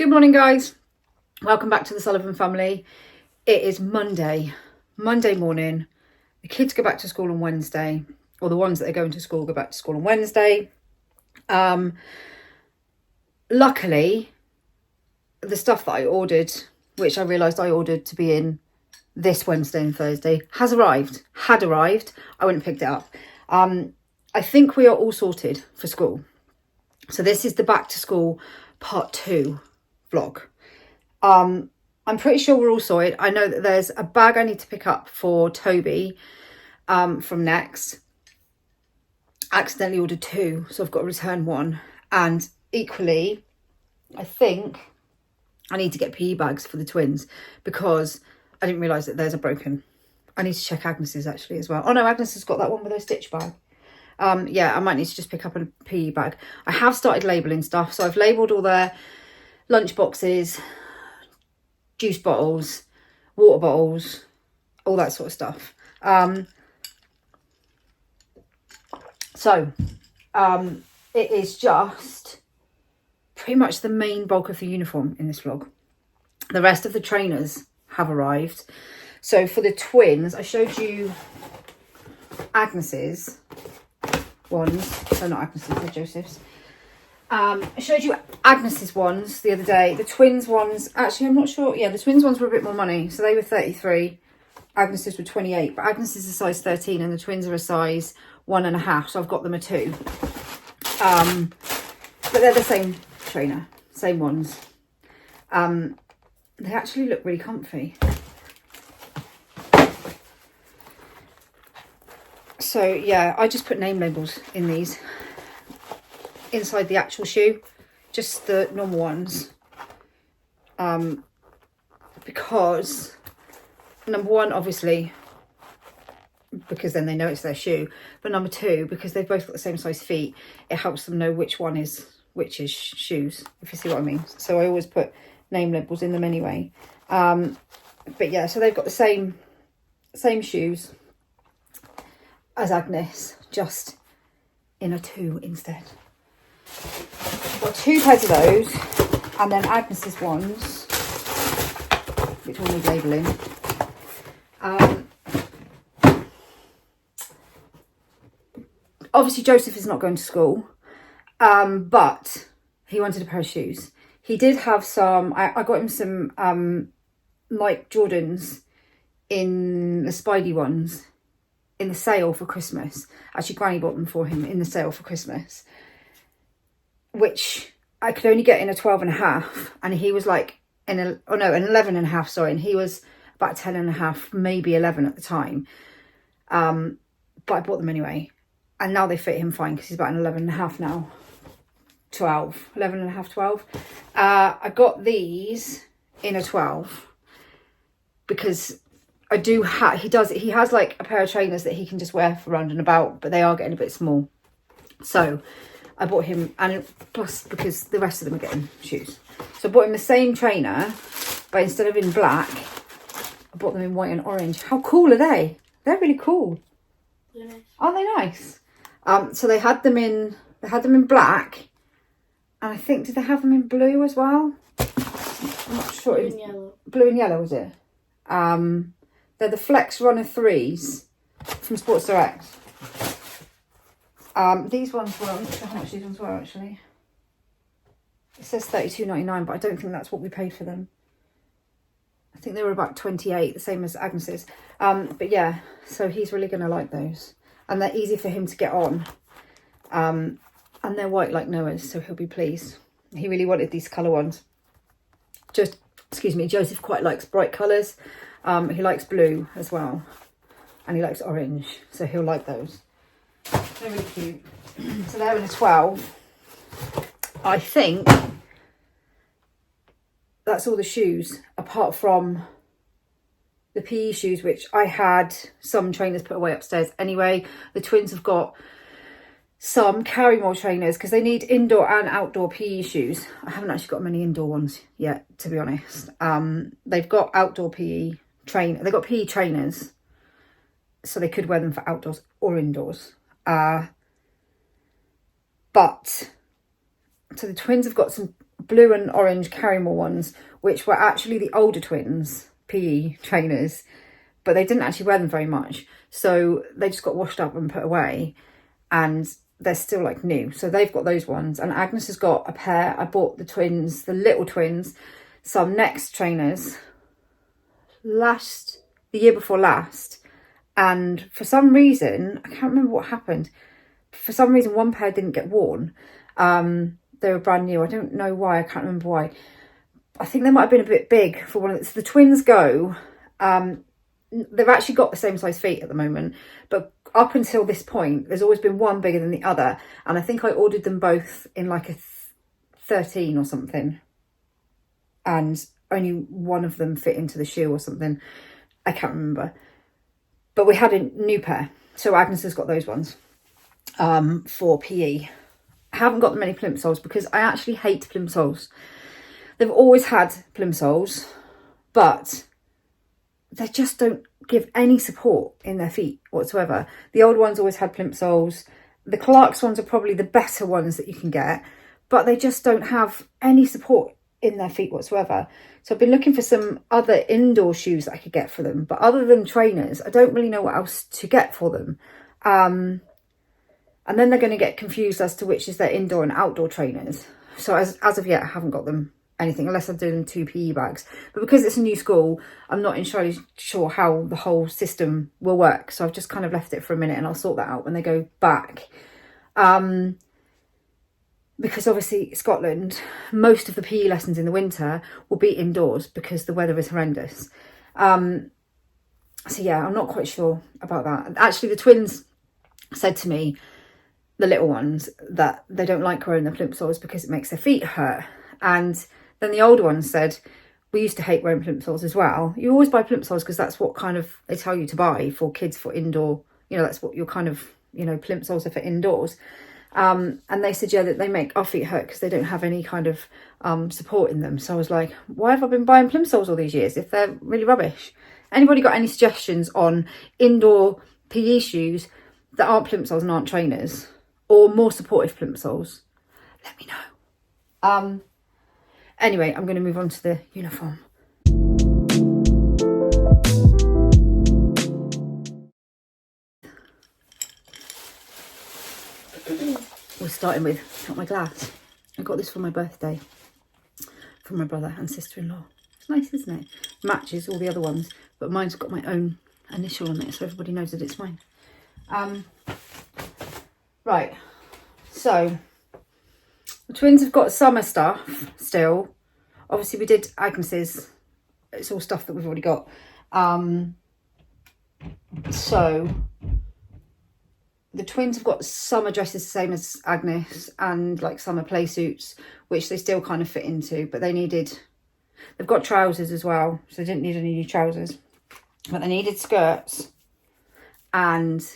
Good morning, guys. Welcome back to the Sullivan family. It is Monday morning. The kids go back to school on Wednesday, or the ones that are going to school go back to school on Wednesday. Luckily, the stuff that I ordered, which I realised I ordered to be in this Wednesday and Thursday, had arrived. I went and picked it up. I think we are all sorted for school. So this is the back to school part 2 vlog. I'm pretty sure we're all sorted. I know that there's a bag I need to pick up for Toby from Next. I accidentally ordered 2, so I've got to return 1. And equally, I think I need to get PE bags for the twins because I didn't realise that theirs are broken. I need to check Agnes's actually as well. Oh no, Agnes has got that one with her stitch bag. Yeah, I might need to just pick up a PE bag. I have started labelling stuff, so I've labelled all their lunch boxes, juice bottles, water bottles, all that sort of stuff. It is just pretty much the main bulk of the uniform in this vlog. The rest of the trainers have arrived. So for the twins, I showed you Agnes's ones. So not Agnes's, they're Joseph's. I showed you Agnes's ones the other day. The twins ones, actually I'm not sure. Yeah, the twins ones were a bit more money. So they were 33. Agnes's were 28. But Agnes is a size 13 and the twins are a size 1.5. So I've got them a 2. But they're the same trainer, same ones. They actually look really comfy. So yeah, I just put name labels in these inside the actual shoe, just the normal ones, because number one, obviously, because then they know it's their shoe, but number two, because they've both got the same size feet, it helps them know which one is which is shoes, if you see what I mean. So I always put name labels in them anyway. But yeah, so they've got the same shoes as Agnes, just in a 2 instead. I've got 2 pairs of those, and then Agnes's ones, which will need labelling. Obviously Joseph is not going to school, but he wanted a pair of shoes. He did have some, I got him some Nike Jordans in the Spidey ones in the sale for Christmas. Actually, Granny bought them for him in the sale for Christmas, which I could only get in a 12.5, and he was like an 11.5, sorry, and he was about 10.5, maybe 11 at the time. But I bought them anyway, and now they fit him fine because he's about an 11.5 now. 11.5, 12. I got these in a 12 because I do have, he has like a pair of trainers that he can just wear for round and about, but they are getting a bit small. So I bought him, and plus because the rest of them are getting shoes. So I bought him the same trainer, but instead of in black, I bought them in white and orange. How cool are they? They're really cool. Yeah. Aren't they nice? So they had them in black, and I think, did they have them in blue as well? I'm not sure. Blue and yellow. Blue and yellow, was it? They're the Flex Runner 3s from Sports Direct. These ones were, I'm not sure how much these ones were actually. It says $32.99, but I don't think that's what we paid for them. I think they were about 28, the same as Agnes's. But yeah, so he's really going to like those. And they're easy for him to get on. And they're white like Noah's, so he'll be pleased. He really wanted these colour ones. Joseph quite likes bright colours. He likes blue as well. And he likes orange, so he'll like those. They're really cute. So they're in a 12. I think that's all the shoes, apart from the PE shoes, which I had some trainers put away upstairs anyway. The twins have got some Carrymore trainers because they need indoor and outdoor PE shoes. I haven't actually got many indoor ones yet, to be honest. They've got outdoor PE they've got PE trainers, so they could wear them for outdoors or indoors. But so the twins have got some blue and orange Carrymore ones, which were actually the older twins' PE trainers, but they didn't actually wear them very much. So they just got washed up and put away, and they're still like new. So they've got those ones, and Agnes has got a pair. I bought the twins, the little twins, some Next trainers the year before last, and for some reason, I can't remember what happened. For some reason, one pair didn't get worn. They were brand new. I don't know why. I can't remember why. I think they might have been a bit big for one of the twins go. They've actually got the same size feet at the moment, but up until this point, there's always been one bigger than the other. And I think I ordered them both in like a 13 or something. And only one of them fit into the shoe or something. I can't remember. But we had a new pair. So Agnes has got those ones for PE. I haven't got them any plimsolls because I actually hate plimsolls. They've always had plimsolls, but they just don't give any support in their feet whatsoever. The old ones always had plimsolls. The Clarks ones are probably the better ones that you can get, but they just don't have any support in their feet whatsoever. So I've been looking for some other indoor shoes that I could get for them, but other than trainers, I don't really know what else to get for them. And then they're going to get confused as to which is their indoor and outdoor trainers. So as of yet, I haven't got them anything unless I'm doing 2 PE bags. But because it's a new school, I'm not entirely sure how the whole system will work. So I've just kind of left it for a minute, and I'll sort that out when they go back. Because obviously Scotland, most of the PE lessons in the winter will be indoors because the weather is horrendous. So yeah, I'm not quite sure about that. Actually, the twins said to me, the little ones, that they don't like wearing the plimsolls because it makes their feet hurt. And then the older ones said, we used to hate wearing plimsolls as well. You always buy plimsolls because that's what kind of they tell you to buy for kids for indoor. You know, that's what you're kind of, you know, plimsolls are for indoors. And they said, yeah, that they make our feet hurt because they don't have any kind of support in them. So I was like, why have I been buying plimsolls all these years if they're really rubbish? Anybody got any suggestions on indoor PE shoes that aren't plimsolls and aren't trainers, or more supportive plimsolls? Let me know. Anyway, I'm going to move on to the uniform. We're starting with, got my glass. I got this for my birthday from my brother and sister-in-law. It's nice, isn't it? Matches all the other ones, but mine's got my own initial on it, so everybody knows that it's mine. Right, so the twins have got summer stuff still. Obviously we did Agnes's. It's all stuff that we've already got. So the twins have got summer dresses the same as Agnes, and like summer play suits, which they still kind of fit into, but they've got trousers as well, so they didn't need any new trousers, but they needed skirts, and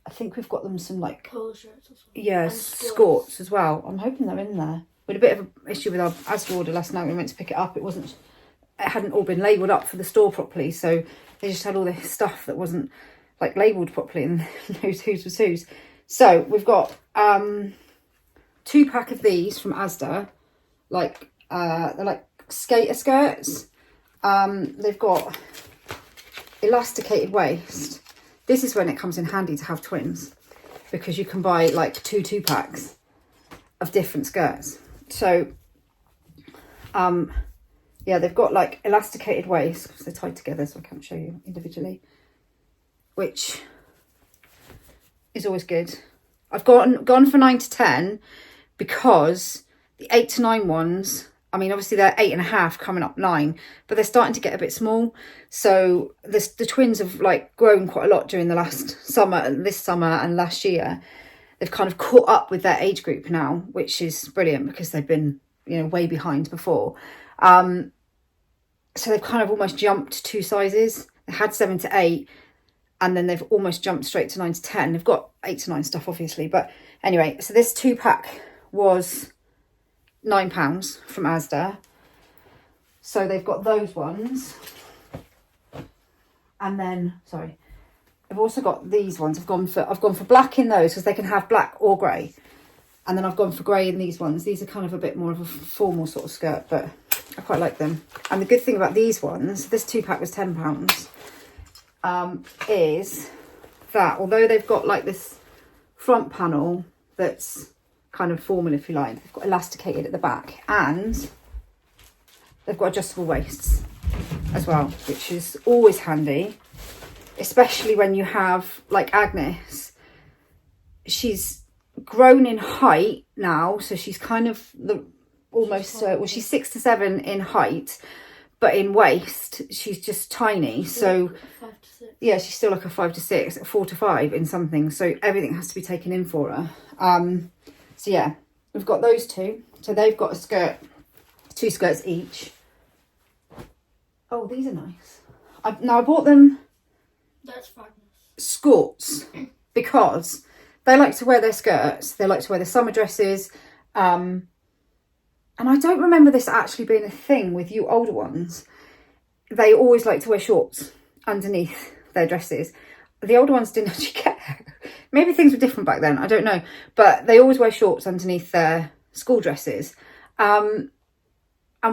I think we've got them some like polo shirts or something. Yeah, skirts as well. I'm hoping they're in there. We had a bit of an issue with our Asda order last night. We went to pick it up. It hadn't all been labelled up for the store properly, so they just had all this stuff that wasn't like labelled properly and knows whose was whose. So we've got 2-pack of these from Asda, like they're like skater skirts. They've got elasticated waist. This is when it comes in handy to have twins, because you can buy like 2-packs of different skirts. So yeah, they've got like elasticated waist because they're tied together, so I can't show you individually, which is always good. I've gone for 9 to 10 because the 8 to 9 ones, I mean, obviously they're 8.5 coming up 9, but they're starting to get a bit small. So the twins have like grown quite a lot during the this summer and last year. They've kind of caught up with their age group now, which is brilliant because they've been, you know, way behind before. So they've kind of almost jumped 2 sizes. They had 7 to 8, and then they've almost jumped straight to 9 to 10. They've got 8 to 9 stuff, obviously. But anyway, so this 2-pack was £9 from Asda. So they've got those ones. And then, sorry, I've also got these ones. I've gone for black in those because they can have black or grey. And then I've gone for grey in these ones. These are kind of a bit more of a formal sort of skirt, but I quite like them. And the good thing about these ones, this 2-pack was £10, is that although they've got like this front panel that's kind of formal, if you like, they've got elasticated at the back, and they've got adjustable waists as well, which is always handy, especially when you have, like Agnes, she's grown in height now, so she's kind of almost well, she's 6 to 7 in height, but in waist she's just tiny. So 5 to 6. Yeah, she's still like a 5 to 6, 4 to 5 in something, so everything has to be taken in for her. So yeah, we've got those two. So they've got a skirt, 2 skirts each. Oh, these are nice. I bought them That's fabulous. skirts because they like to wear their skirts, they like to wear their summer dresses, and I don't remember this actually being a thing with you older ones. They always like to wear shorts underneath their dresses. The older ones didn't actually care. Maybe things were different back then, I don't know, but they always wear shorts underneath their school dresses. And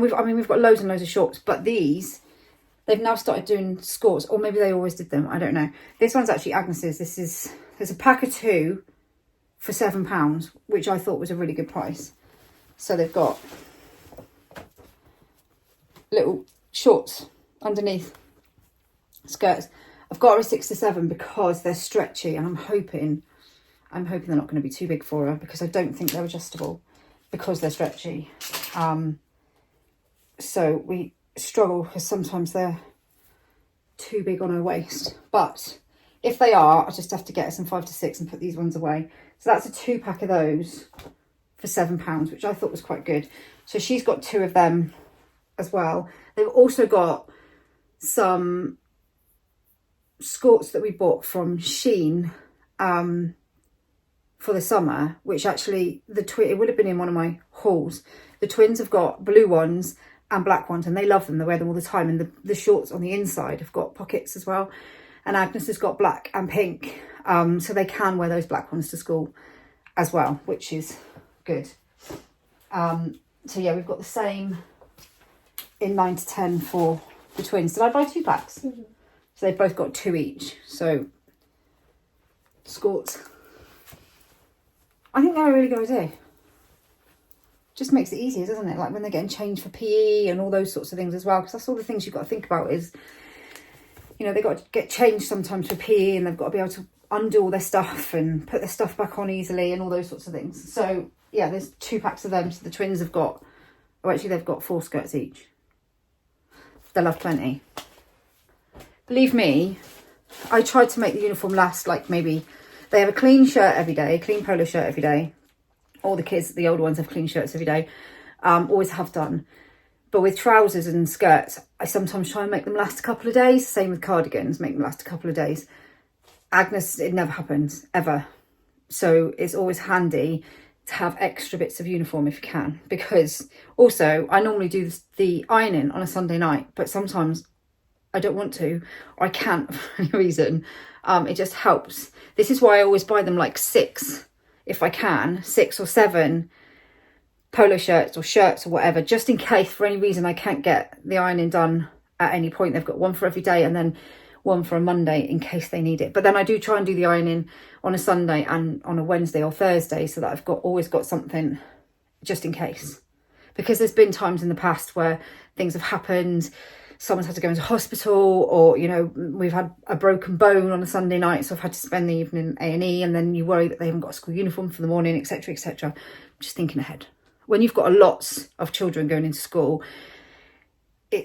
we've got loads and loads of shorts, but they've now started doing skirts, or maybe they always did them, I don't know. This one's actually Agnes's. There's a pack of 2 for £7, which I thought was a really good price. So they've got little shorts underneath skirts. I've got her a 6 to 7 because they're stretchy, and I'm hoping they're not going to be too big for her, because I don't think they're adjustable because they're stretchy. So we struggle because sometimes they're too big on her waist, but if they are, I just have to get her some 5 to 6 and put these ones away. So that's a 2-pack of those for £7, which I thought was quite good. So she's got 2 of them as well. They've also got some skirts that we bought from Shein for the summer, which actually it would have been in one of my hauls. The twins have got blue ones and black ones, and they love them. They wear them all the time, and the shorts on the inside have got pockets as well. And Agnes has got black and pink, so they can wear those black ones to school as well, which is good. So yeah, we've got the same in 9 to 10 for the twins. Did I buy 2 packs? Mm-hmm. So they've both got 2 each. So skirts, I think they're a really good idea. Just makes it easier, doesn't it? Like when they're getting changed for PE and all those sorts of things as well, because that's all the things you've got to think about is, you know, they've got to get changed sometimes for PE, and they've got to be able to undo all their stuff and put their stuff back on easily and all those sorts of things. So yeah, there's 2 packs of them. So the twins have got, they've got 4 skirts each. They'll have plenty. Believe me, I tried to make the uniform last, like maybe they have a clean shirt every day, a clean polo shirt every day. All the kids, the older ones, have clean shirts every day. Always have done. But with trousers and skirts, I sometimes try and make them last a couple of days. Same with cardigans, make them last a couple of days. Agnes, it never happens, ever. So it's always handy to have extra bits of uniform if you can. Because also, I normally do the ironing on a Sunday night, but sometimes I don't want to, or I can't for any reason. It just helps. This is why I always buy them like 6, if I can, 6 or 7 polo shirts or shirts or whatever, just in case for any reason I can't get the ironing done at any point. They've got one for every day and then one for a Monday in case they need it. But then I do try and do the ironing on a Sunday and on a Wednesday or Thursday, so that I've always got something just in case. Because there's been times in the past where things have happened, someone's had to go into hospital, or, you know, we've had a broken bone on a Sunday night, so I've had to spend the evening in A&E, and then you worry that they haven't got a school uniform for the morning, etc, etc. Just thinking ahead. When you've got lots of children going into school, you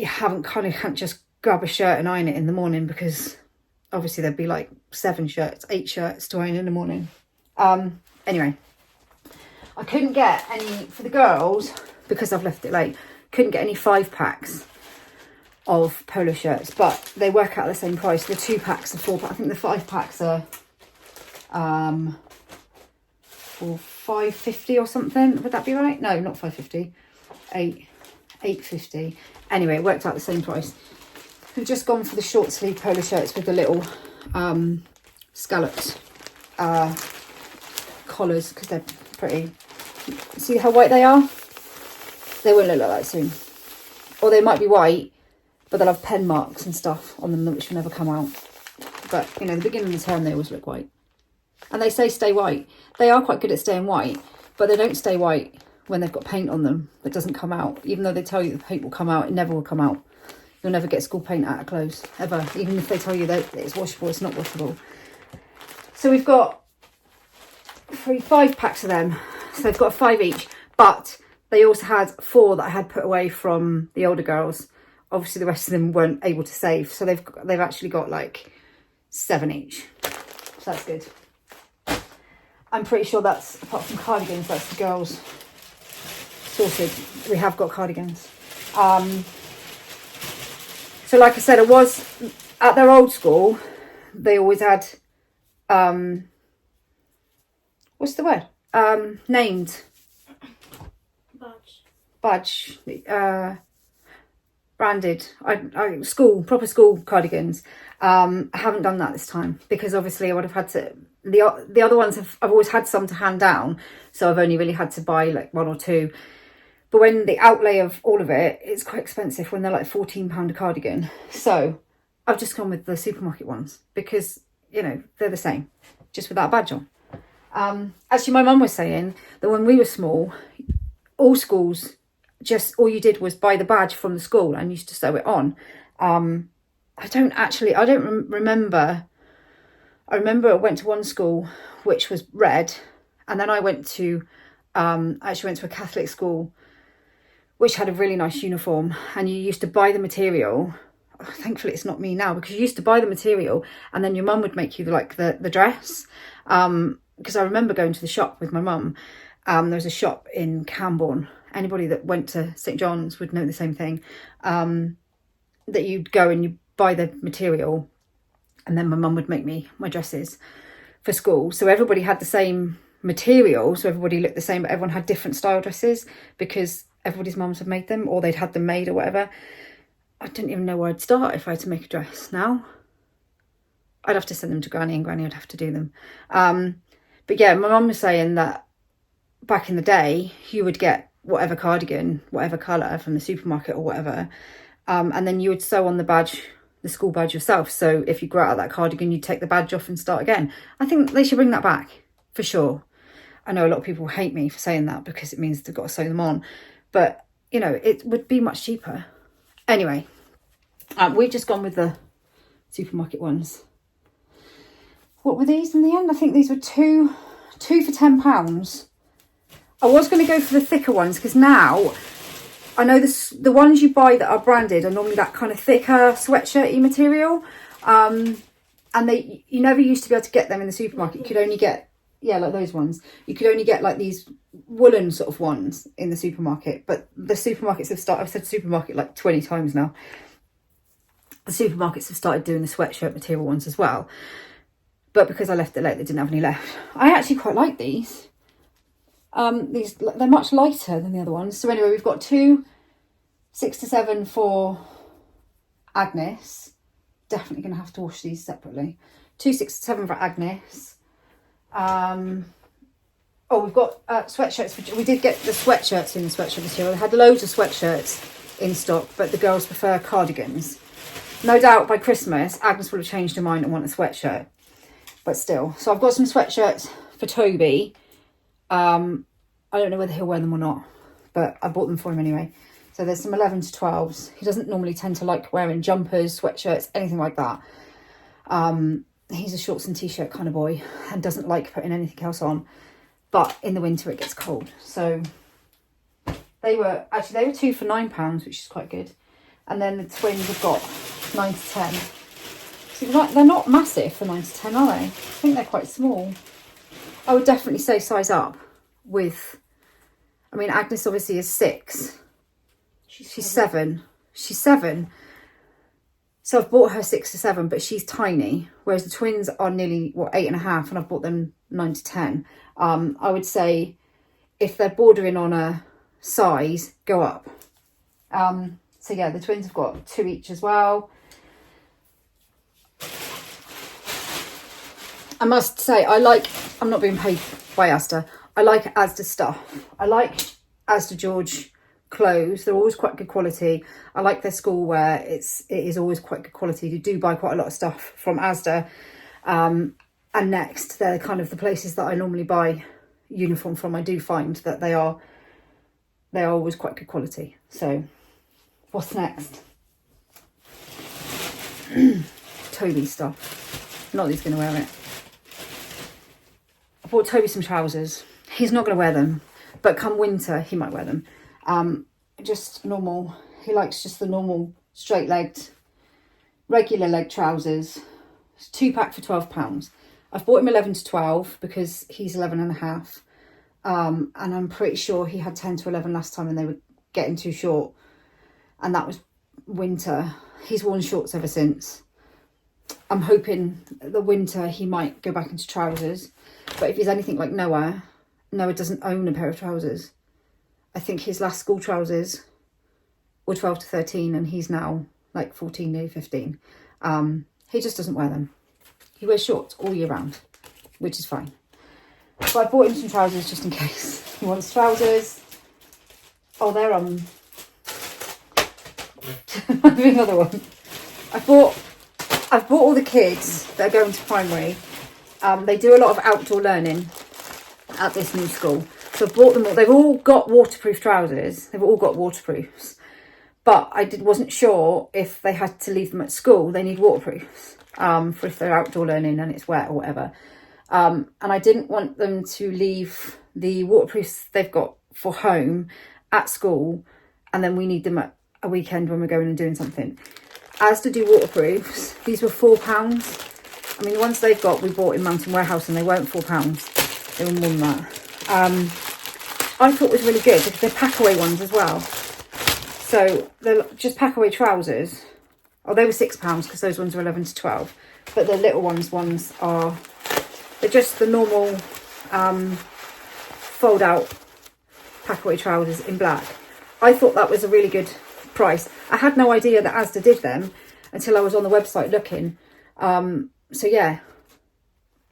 can't just grab a shirt and iron it in the morning, because obviously there'd be like 7 shirts, 8 shirts to iron in the morning. Anyway, I couldn't get any for the girls because I've left it late. Couldn't get any 5-packs of polo shirts, but they work out the same price. The 2 packs are 4 packs. I think the 5 packs are for £5.50 or something. Would that be right? No, not £5.50. £8.50. Anyway, it worked out the same price. We've just gone for the short sleeve polo shirts with the little scalloped collars, because pretty. See how white they are? They won't look like that soon. Or they might be white, but they'll have pen marks and stuff on them which will never come out. But, you know, the beginning of the term, they always look white. And they say stay white. They are quite good at staying white, but they don't stay white when they've got paint on them that doesn't come out. Even though they tell you the paint will come out, it never will come out. You'll never get school paint out of clothes, ever. Even if they tell you that it's washable, it's not washable. So we've got 5 packs of them. So they've got 5 each, but they also had 4 that I had put away from the older girls. Obviously the rest of them weren't able to save, so they've actually got like 7 each. So that's good. I'm pretty sure that's, apart from cardigans, that's the girls sorted. We have got cardigans. So like I said, I was at their old school. They always had what's the word? Named badge, branded. Proper school cardigans. I haven't done that this time because obviously I would have had to. The other ones I've always had some to hand down, so I've only really had to buy like 1 or 2. But when the outlay of all of it, it's quite expensive when they're like £14 a cardigan. So I've just gone with the supermarket ones because, you know, they're the same, just without a badge on. Actually, my mum was saying that when we were small, all schools, just all you did was buy the badge from the school and used to sew it on. I don't remember. I remember I went to one school which was red, and then I went to actually went to a Catholic school which had a really nice uniform, and you used to buy the material. Thankfully it's not me now, because you used to buy the material and then your mum would make you like the dress. Because I remember going to the shop with my mum. There was a shop in Camborne. Anybody that went to St John's would know the same thing. That you'd go and you buy the material, and then my mum would make me my dresses for school. So everybody had the same material, so everybody looked the same, but everyone had different style dresses because everybody's mums had made them, or they'd had them made or whatever. I didn't even know where I'd start if I had to make a dress now. I'd have to send them to Granny, and Granny would have to do them. But yeah, my mum was saying that back in the day, you would get whatever cardigan, whatever colour from the supermarket or whatever, and then you would sew on the badge, the school badge yourself. So if you grew out of that cardigan, you'd take the badge off and start again. I think they should bring that back, for sure. I know a lot of people hate me for saying that because it means they've got to sew them on. But, you know, it would be much cheaper. Anyway, we've just gone with the supermarket ones. What were these in the end? I think these were two for £10. I was going to go for the thicker ones because now I know the ones you buy that are branded are normally that kind of thicker sweatshirty material. And you never used to be able to get them in the supermarket. You could only get, yeah, like those ones. You could only get like these woolen sort of ones in the supermarket. But the supermarkets have started, I've said supermarket like 20 times now. The supermarkets have started doing the sweatshirt material ones as well. But because I left it late, they didn't have any left. I actually quite like these. They're much lighter than the other ones. So anyway, we've got 2 6 to 7 for Agnes. Definitely going to have to wash these separately. 2 6 to 7 for Agnes. We've got sweatshirts. We did get the sweatshirts in the sweatshirt material. They had loads of sweatshirts in stock, but the girls prefer cardigans. No doubt by Christmas, Agnes will have changed her mind and want a sweatshirt. But still. So I've got some sweatshirts for Toby. I don't know whether he'll wear them or not, but I bought them for him anyway. So there's some 11 to 12s. He doesn't normally tend to like wearing jumpers, sweatshirts, anything like that. He's a shorts and t-shirt kind of boy and doesn't like putting anything else on. But in the winter it gets cold. So they were 2 for £9, which is quite good. And then the twins have got 9 to 10. So they're not massive for 9 to 10, are they? I think they're quite small. I would definitely say size up with... I mean, Agnes obviously is 6. She's 7. She's 7. So I've bought her 6 to 7, but she's tiny. Whereas the twins are nearly, 8.5, and I've bought them 9 to 10. I would say if they're bordering on a size, go up. So yeah, the twins have got 2 each as well. I must say, I'm not being paid by Asda. I like Asda stuff. I like Asda George clothes. They're always quite good quality. I like their school wear. It is always quite good quality. You do buy quite a lot of stuff from Asda. And Next, they're kind of the places that I normally buy uniform from. I do find that they are always quite good quality. So what's next? Toby stuff. Not that he's going to wear it. I bought Toby some trousers. He's not going to wear them, but come winter he might wear them. Just normal. He likes just the normal straight legged, regular leg trousers. It's 2-pack for £12. I've bought him 11 to 12 because he's 11 and a half. And I'm pretty sure he had 10 to 11 last time and they were getting too short. And that was winter. He's worn shorts ever since. I'm hoping the winter he might go back into trousers. But if he's anything like Noah doesn't own a pair of trousers. I think his last school trousers were 12 to 13 and he's now like 14, nearly 15. He just doesn't wear them. He wears shorts all year round, which is fine. But I bought him some trousers just in case. He wants trousers. Oh, they're another one. I've bought all the kids that are going to primary. They do a lot of outdoor learning at this new school. So I bought them all. They've all got waterproof trousers. They've all got waterproofs. But I wasn't sure if they had to leave them at school. They need waterproofs for if they're outdoor learning and it's wet or whatever. And I didn't want them to leave the waterproofs they've got for home at school. And then we need them at a weekend when we're going and doing something. As to do waterproofs, these were £4. I mean, the ones they've got, we bought in Mountain Warehouse and they weren't £4. They were more than that. I thought was really good because they're pack away ones as well. So they're just pack away trousers. Oh, they were £6 because those ones were 11 to 12. But the little ones are, they're just the normal fold out pack away trousers in black. I thought that was a really good price. I had no idea that Asda did them until I was on the website looking. So yeah,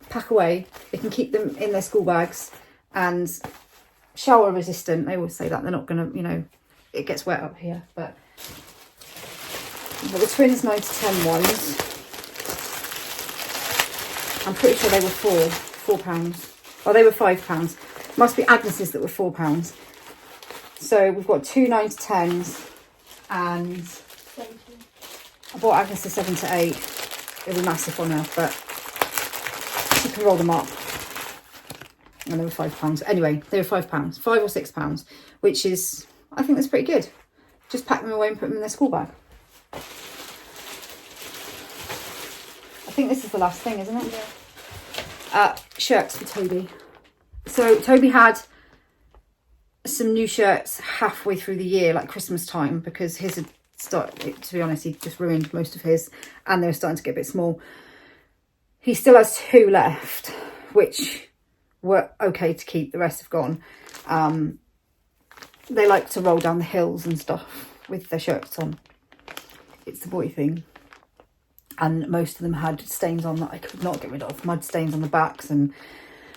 pack away. They can keep them in their school bags and shower resistant. They always say that. They're not going to, it gets wet up here. But the twins 9 to 10 ones, I'm pretty sure they were £4. Oh, they were £5. Must be Agnes's that were £4. So we've got 2 9 to 10s and 17. I bought Agnes a 7 to 8. It'll be massive on her, but she can roll them up. And they were £5. Anyway, they were £5, £5 or £6, which is, I think that's pretty good. Just pack them away and put them in their school bag. I think this is the last thing, isn't it? Yeah. Shirts for Toby. So Toby had some new shirts halfway through the year, like Christmas time, because his had started, to be honest, he just ruined most of his and they were starting to get a bit small. He still has 2 left, which were okay to keep. The rest have gone. They like to roll down the hills and stuff with their shirts on. It's the boy thing. And most of them had stains on that I could not get rid of. Mud stains on the backs, and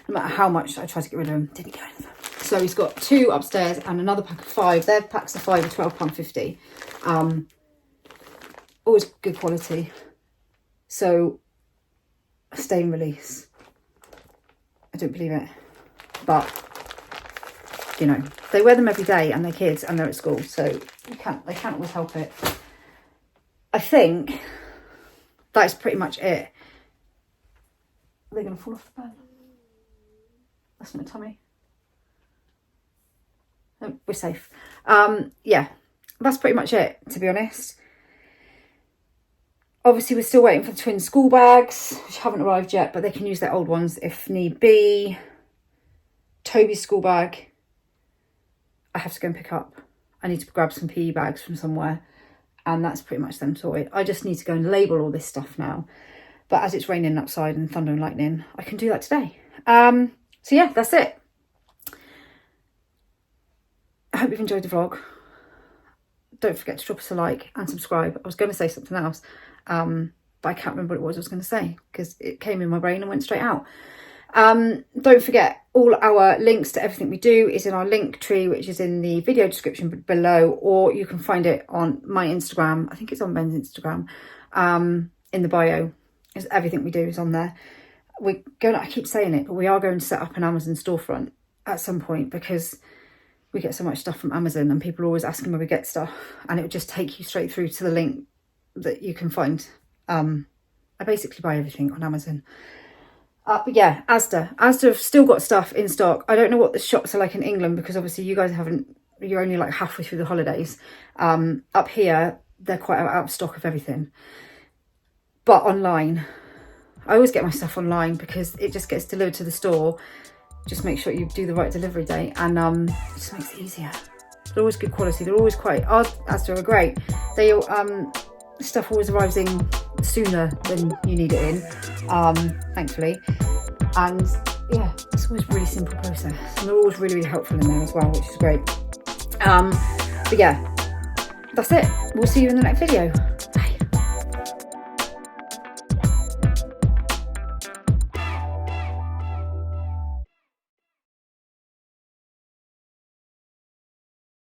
no matter how much I tried to get rid of them, didn't get rid of them. So he's got 2 upstairs and another pack of 5. Their packs of 5 are £12.50. Always good quality. So, stain release. I don't believe it. But, they wear them every day and they're kids and they're at school. So, they can't always help it. I think that's pretty much it. They're going to fall off the bed. That's my tummy. No, we're safe. Yeah, that's pretty much it, to be honest. Obviously, we're still waiting for the twin school bags, which haven't arrived yet, but they can use their old ones if need be. Toby's school bag, I have to go and pick up. I need to grab some PE bags from somewhere, and that's pretty much them sorted. I just need to go and label all this stuff now. But as it's raining outside and thunder and lightning, I can do that today. So yeah, that's it. I hope you've enjoyed the vlog. Don't forget to drop us a like and subscribe. I was going to say something else, but I can't remember what it was I was going to say because it came in my brain and went straight out. Don't forget, all our links to everything we do is in our link tree, which is in the video description below, or you can find it on my Instagram. I think it's on Ben's Instagram, in the bio. Everything we do is on there. We're going, I keep saying it, but we are going to set up an Amazon storefront at some point, because we get so much stuff from Amazon and people are always asking where we get stuff, and it would just take you straight through to the link that you can find. I basically buy everything on Amazon. But yeah, Asda have still got stuff in stock. I don't know what the shops are like in England, because obviously you guys you're only like halfway through the holidays. Up here, they're quite out of stock of everything. But online, I always get my stuff online because it just gets delivered to the store. Just make sure you do the right delivery date, and it just makes it easier. They're always good quality. They're always Asda are great. They stuff always arrives in sooner than you need it in, thankfully. And yeah, it's always a really simple process. And they're always really, really helpful in there as well, which is great. But yeah, that's it. We'll see you in the next video.